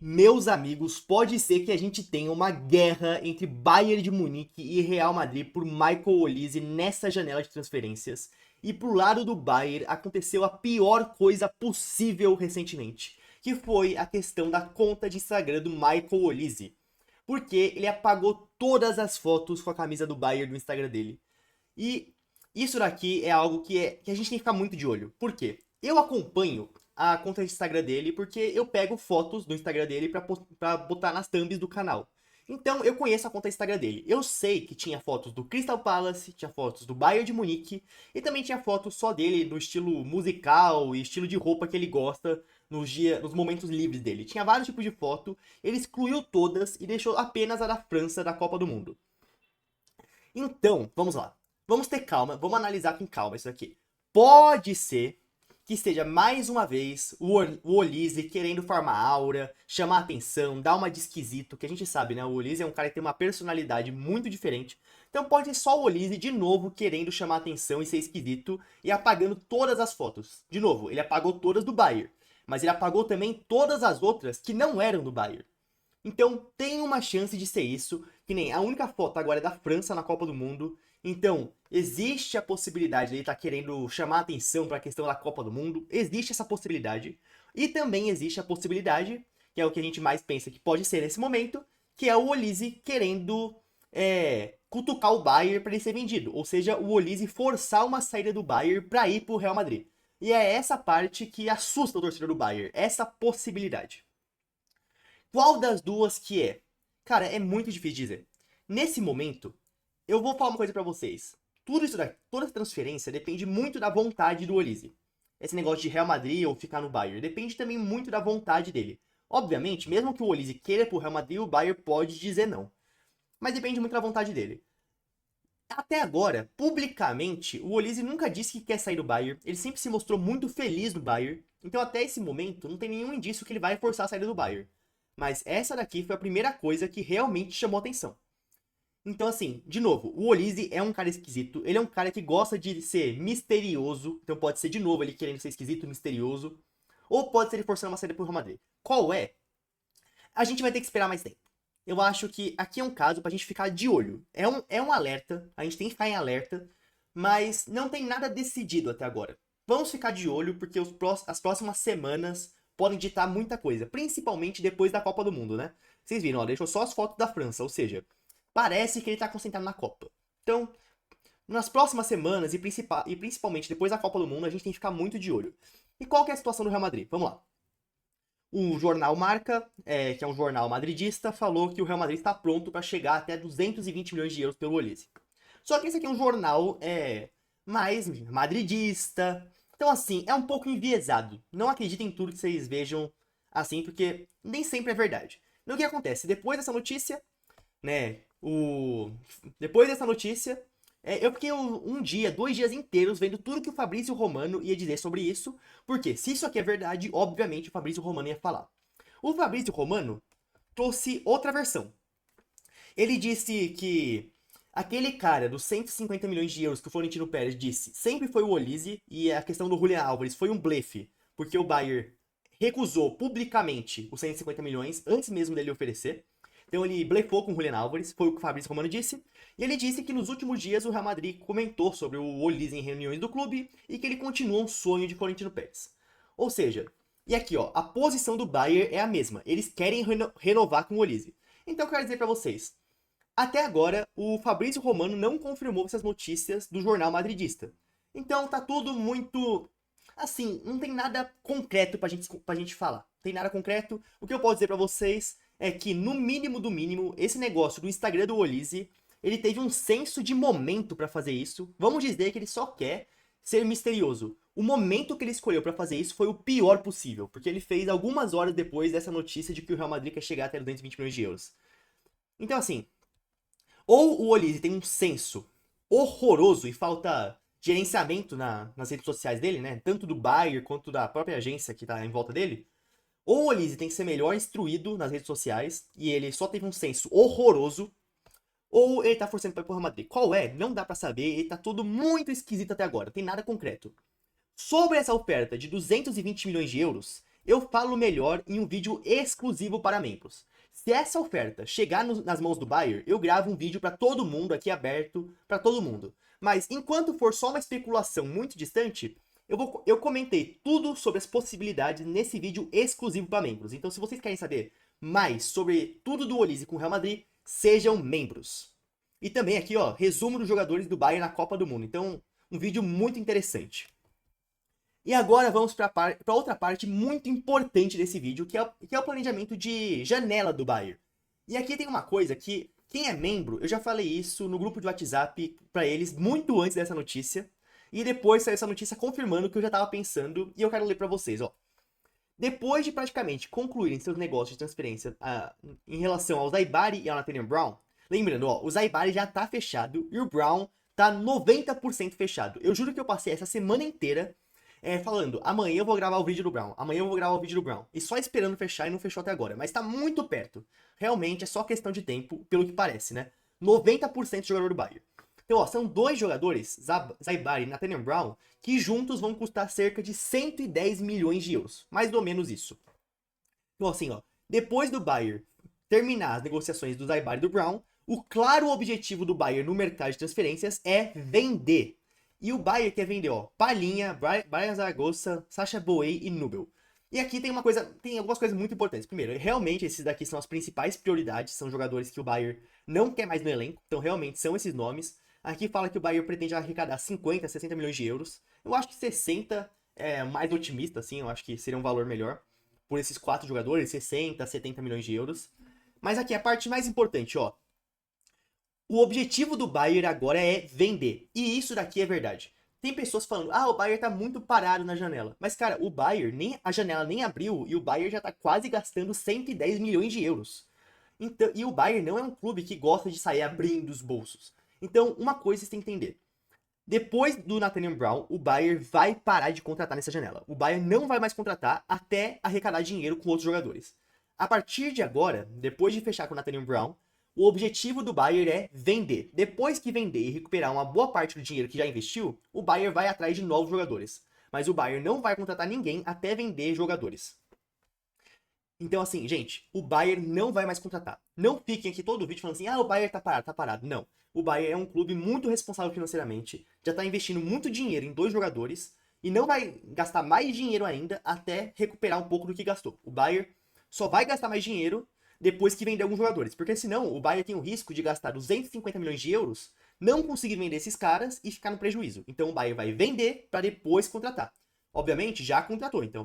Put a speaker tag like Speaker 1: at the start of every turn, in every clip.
Speaker 1: Meus amigos, pode ser que a gente tenha uma guerra entre Bayern de Munique e Real Madrid por Michael Olise nessa janela de transferências. E pro lado do Bayern aconteceu a pior coisa possível recentemente, que foi a questão da conta de Instagram do Michael Olise. Porque ele apagou todas as fotos com a camisa do Bayern no Instagram dele. E isso daqui é algo que a gente tem que ficar muito de olho. Por quê? Eu acompanho a conta de Instagram dele porque eu pego fotos do Instagram dele pra botar nas thumbs do canal. Então eu conheço a conta do Instagram dele. Eu sei que tinha fotos do Crystal Palace, tinha fotos do Bayern de Munique e também tinha fotos só dele no estilo musical e estilo de roupa que ele gosta nos momentos livres dele. Tinha vários tipos de foto, ele excluiu todas e deixou apenas a da França da Copa do Mundo. Então, vamos lá. Vamos ter calma, vamos analisar com calma isso aqui. Pode ser que seja mais uma vez o Olise querendo farmar aura, chamar atenção, dar uma de esquisito, que a gente sabe, né? O Olise é um cara que tem uma personalidade muito diferente. Então pode ser só o Olise de novo querendo chamar atenção e ser esquisito e apagando todas as fotos. De novo, ele apagou todas do Bayern, mas ele apagou também todas as outras que não eram do Bayern. Então tem uma chance de ser isso, que nem a única foto agora é da França na Copa do Mundo. Então existe a possibilidade de ele estar querendo chamar atenção para a questão da Copa do Mundo. Existe essa possibilidade. E também existe a possibilidade, que é o que a gente mais pensa que pode ser nesse momento, que é o Olise querendo cutucar o Bayern para ele ser vendido. Ou seja, o Olise forçar uma saída do Bayern para ir para o Real Madrid. E é essa parte que assusta o torcedor do Bayern, essa possibilidade. Qual das duas que é? Cara, é muito difícil dizer. Nesse momento, eu vou falar uma coisa pra vocês. Tudo isso daqui, toda essa transferência depende muito da vontade do Olise. Esse negócio de Real Madrid ou ficar no Bayern depende também muito da vontade dele. Obviamente, mesmo que o Olise queira pro Real Madrid, o Bayern pode dizer não. Mas depende muito da vontade dele. Até agora, publicamente, o Olise nunca disse que quer sair do Bayern. Ele sempre se mostrou muito feliz no Bayern. Então, até esse momento, não tem nenhum indício que ele vai forçar a saída do Bayern. Mas essa daqui foi a primeira coisa que realmente chamou atenção. Então, assim, de novo, o Olise é um cara esquisito. Ele é um cara que gosta de ser misterioso. Então pode ser, de novo, ele querendo ser esquisito, misterioso. Ou pode ser ele forçando uma saída pro Real Madrid. Qual é? A gente vai ter que esperar mais tempo. Eu acho que aqui é um caso pra gente ficar de olho. É um alerta, a gente tem que ficar em alerta. Mas não tem nada decidido até agora. Vamos ficar de olho, porque as próximas semanas podem ditar muita coisa. Principalmente depois da Copa do Mundo, né? Vocês viram, ó, deixou só as fotos da França. Ou seja, parece que ele tá concentrado na Copa. Então, nas próximas semanas e principalmente depois da Copa do Mundo, a gente tem que ficar muito de olho. E qual que é a situação do Real Madrid? Vamos lá. O jornal Marca, que é um jornal madridista, falou que o Real Madrid está pronto para chegar até 220 milhões de euros pelo Olise. Só que esse aqui é um jornal mais madridista. Então, assim, é um pouco enviesado. Não acreditem em tudo que vocês vejam assim, porque nem sempre é verdade. Então, o que acontece? Depois dessa notícia, né? Depois dessa notícia, eu fiquei um dia, 2 dias inteiros vendo tudo que o Fabrício Romano ia dizer sobre isso. Porque se isso aqui é verdade, obviamente o Fabrício Romano ia falar. O Fabrício Romano trouxe outra versão. Ele disse que aquele cara dos 150 milhões de euros que o Florentino Pérez disse sempre foi o Olise e a questão do Julián Álvares foi um blefe, porque o Bayern recusou publicamente os 150 milhões antes mesmo dele oferecer. Então ele blefou com o Julián Álvares, foi o que o Fabrício Romano disse. E ele disse que nos últimos dias o Real Madrid comentou sobre o Olise em reuniões do clube e que ele continua um sonho de Florentino Pérez. Ou seja, e aqui ó, a posição do Bayern é a mesma. Eles querem renovar com o Olise. Então eu quero dizer pra vocês, até agora, o Fabrício Romano não confirmou essas notícias do jornal madridista. Então tá tudo muito... Assim, não tem nada concreto pra gente falar. Não tem nada concreto. O que eu posso dizer pra vocês é que, no mínimo do mínimo, esse negócio do Instagram do Olise, ele teve um senso de momento pra fazer isso. Vamos dizer que ele só quer ser misterioso. O momento que ele escolheu pra fazer isso foi o pior possível, porque ele fez algumas horas depois dessa notícia de que o Real Madrid quer chegar até 220 milhões de euros. Então, assim, ou o Olise tem um senso horroroso e falta gerenciamento nas redes sociais dele, né? Tanto do Bayern quanto da própria agência que tá em volta dele. Ou o Olise tem que ser melhor instruído nas redes sociais e ele só teve um senso horroroso. Ou ele tá forçando pra ir pro Real Madrid. Qual é? Não dá pra saber. Ele tá tudo muito esquisito até agora. Não tem nada concreto. Sobre essa oferta de 220 milhões de euros, eu falo melhor em um vídeo exclusivo para membros. Se essa oferta chegar nas mãos do Bayern, eu gravo um vídeo para todo mundo aqui aberto, para todo mundo. Mas enquanto for só uma especulação muito distante, eu comentei tudo sobre as possibilidades nesse vídeo exclusivo para membros. Então se vocês querem saber mais sobre tudo do Olise com o Real Madrid, sejam membros. E também aqui, ó, resumo dos jogadores do Bayern na Copa do Mundo. Então, um vídeo muito interessante. E agora vamos para outra parte muito importante desse vídeo, que é o planejamento de janela do Bayern. E aqui tem uma coisa que, quem é membro, eu já falei isso no grupo de WhatsApp para eles muito antes dessa notícia. E depois saiu essa notícia confirmando o que eu já estava pensando e eu quero ler para vocês, ó. Depois de praticamente concluírem seus negócios de transferência em relação ao Zaibari e ao Nathaniel Brown, lembrando, ó, o Zaibari já tá fechado e o Brown tá 90% fechado. Eu juro que eu passei essa semana inteira falando, amanhã eu vou gravar o vídeo do Brown, amanhã eu vou gravar o vídeo do Brown. E só esperando fechar e não fechou até agora, mas tá muito perto. Realmente é só questão de tempo, pelo que parece, né? 90% de jogador do Bayern. Então, ó, são dois jogadores, Zaibari e Nathaniel Brown, que juntos vão custar cerca de 110 milhões de euros. Mais ou menos isso. Então, assim, ó, depois do Bayern terminar as negociações do Zaibari e do Brown, o claro objetivo do Bayern no mercado de transferências é vender. E o Bayern quer vender, ó, Palhinha, Brian Zaragoza, Sacha Boey e Nubel. E aqui tem algumas coisas muito importantes. Primeiro, realmente esses daqui são as principais prioridades, são jogadores que o Bayern não quer mais no elenco, então realmente são esses nomes. Aqui fala que o Bayern pretende arrecadar 50, 60 milhões de euros. Eu acho que 60 é mais otimista, assim, eu acho que seria um valor melhor. Por esses 4 jogadores, 60, 70 milhões de euros. Mas aqui a parte mais importante, ó. O objetivo do Bayern agora é vender. E isso daqui é verdade. Tem pessoas falando, o Bayern tá muito parado na janela. Mas, cara, o Bayern, a janela nem abriu e o Bayern já tá quase gastando 110 milhões de euros. Então, e o Bayern não é um clube que gosta de sair abrindo os bolsos. Então, uma coisa vocês têm que entender. Depois do Nathaniel Brown, o Bayern vai parar de contratar nessa janela. O Bayern não vai mais contratar até arrecadar dinheiro com outros jogadores. A partir de agora, depois de fechar com o Nathaniel Brown, o objetivo do Bayern é vender. Depois que vender e recuperar uma boa parte do dinheiro que já investiu, o Bayern vai atrás de novos jogadores. Mas o Bayern não vai contratar ninguém até vender jogadores. Então, assim, gente, o Bayern não vai mais contratar. Não fiquem aqui todo o vídeo falando assim, o Bayern tá parado, tá parado. Não. O Bayern é um clube muito responsável financeiramente, já tá investindo muito dinheiro em 2 jogadores e não vai gastar mais dinheiro ainda até recuperar um pouco do que gastou. O Bayern só vai gastar mais dinheiro depois que vender alguns jogadores, porque senão o Bayern tem o risco de gastar 250 milhões de euros, não conseguir vender esses caras e ficar no prejuízo. Então o Bayern vai vender para depois contratar. Obviamente, já contratou, então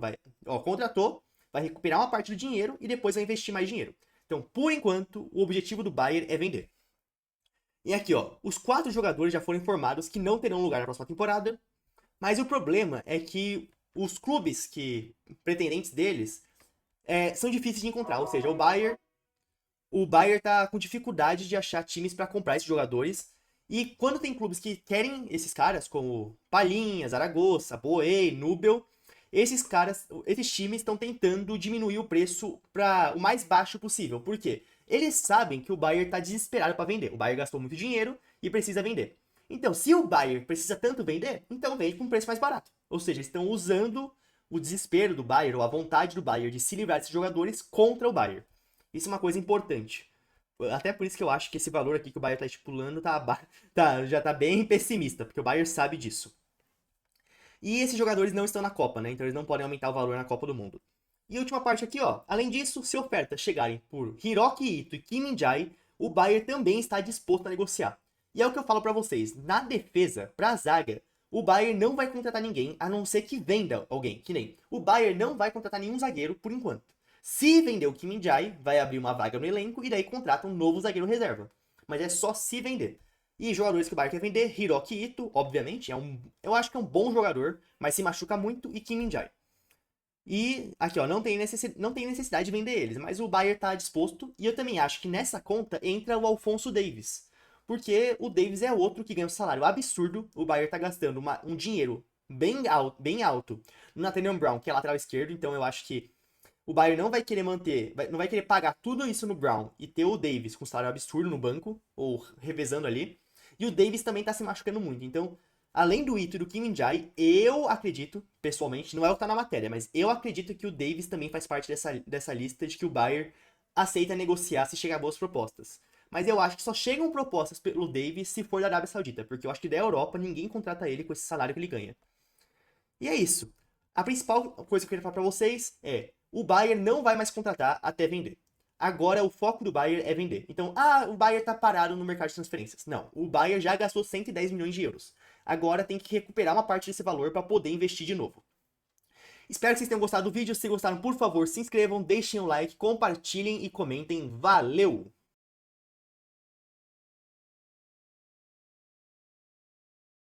Speaker 1: contratou, vai recuperar uma parte do dinheiro e depois vai investir mais dinheiro. Então, por enquanto, o objetivo do Bayern é vender. E aqui, ó, os 4 jogadores já foram informados que não terão lugar na próxima temporada, mas o problema é que os clubes pretendentes deles são difíceis de encontrar, ou seja, o Bayern tá com dificuldade de achar times para comprar esses jogadores, e quando tem clubes que querem esses caras, como Palhinha, Zaragoza, Boey, Nubel, esses times estão tentando diminuir o preço para o mais baixo possível. Por quê? Eles sabem que o Bayern está desesperado para vender. O Bayern gastou muito dinheiro e precisa vender. Então, se o Bayern precisa tanto vender, então vende por um preço mais barato. Ou seja, eles estão usando o desespero do Bayern, ou a vontade do Bayern de se livrar desses jogadores contra o Bayern. Isso é uma coisa importante. Até por isso que eu acho que esse valor aqui que o Bayern está estipulando já tá bem pessimista, porque o Bayern sabe disso. E esses jogadores não estão na Copa, né? Então eles não podem aumentar o valor na Copa do Mundo. E a última parte aqui, ó. Além disso, se ofertas chegarem por Hiroki Ito e Kim Min-jae, o Bayern também está disposto a negociar. E é o que eu falo pra vocês. Na defesa, pra zaga, o Bayern não vai contratar ninguém, a não ser que venda alguém. Que nem o Bayern não vai contratar nenhum zagueiro por enquanto. Se vender o Kim Min-jae, vai abrir uma vaga no elenco e daí contrata um novo zagueiro reserva. Mas é só se vender. E jogadores que o Bayern quer vender, Hiroki Ito, obviamente, eu acho que é um bom jogador, mas se machuca muito, e Kim Min-jae. E aqui, ó, não tem necessidade de vender eles, mas o Bayern tá disposto, e eu também acho que nessa conta entra o Alphonso Davies. Porque o Davies é outro que ganha um salário absurdo, o Bayern tá gastando um dinheiro bem alto no Nathaniel Brown, que é lateral esquerdo, então eu acho que o Bayern não vai querer não vai querer pagar tudo isso no Brown e ter o Davies com salário absurdo no banco, ou revezando ali. E o Davies também tá se machucando muito, então Além do Ito e do Kim Min-jae, eu acredito, pessoalmente, não é o que tá na matéria, mas eu acredito que o Davis também faz parte dessa lista de que o Bayern aceita negociar se chegar boas propostas. Mas eu acho que só chegam propostas pelo Davis se for da Arábia Saudita, porque eu acho que da Europa ninguém contrata ele com esse salário que ele ganha. E é isso. A principal coisa que eu queria falar pra vocês é: o Bayern não vai mais contratar até vender. Agora o foco do Bayern é vender. Então, o Bayern tá parado no mercado de transferências. Não, o Bayern já gastou 110 milhões de euros. Agora tem que recuperar uma parte desse valor para poder investir de novo. Espero que vocês tenham gostado do vídeo. Se gostaram, por favor, se inscrevam, deixem um like, compartilhem e comentem. Valeu!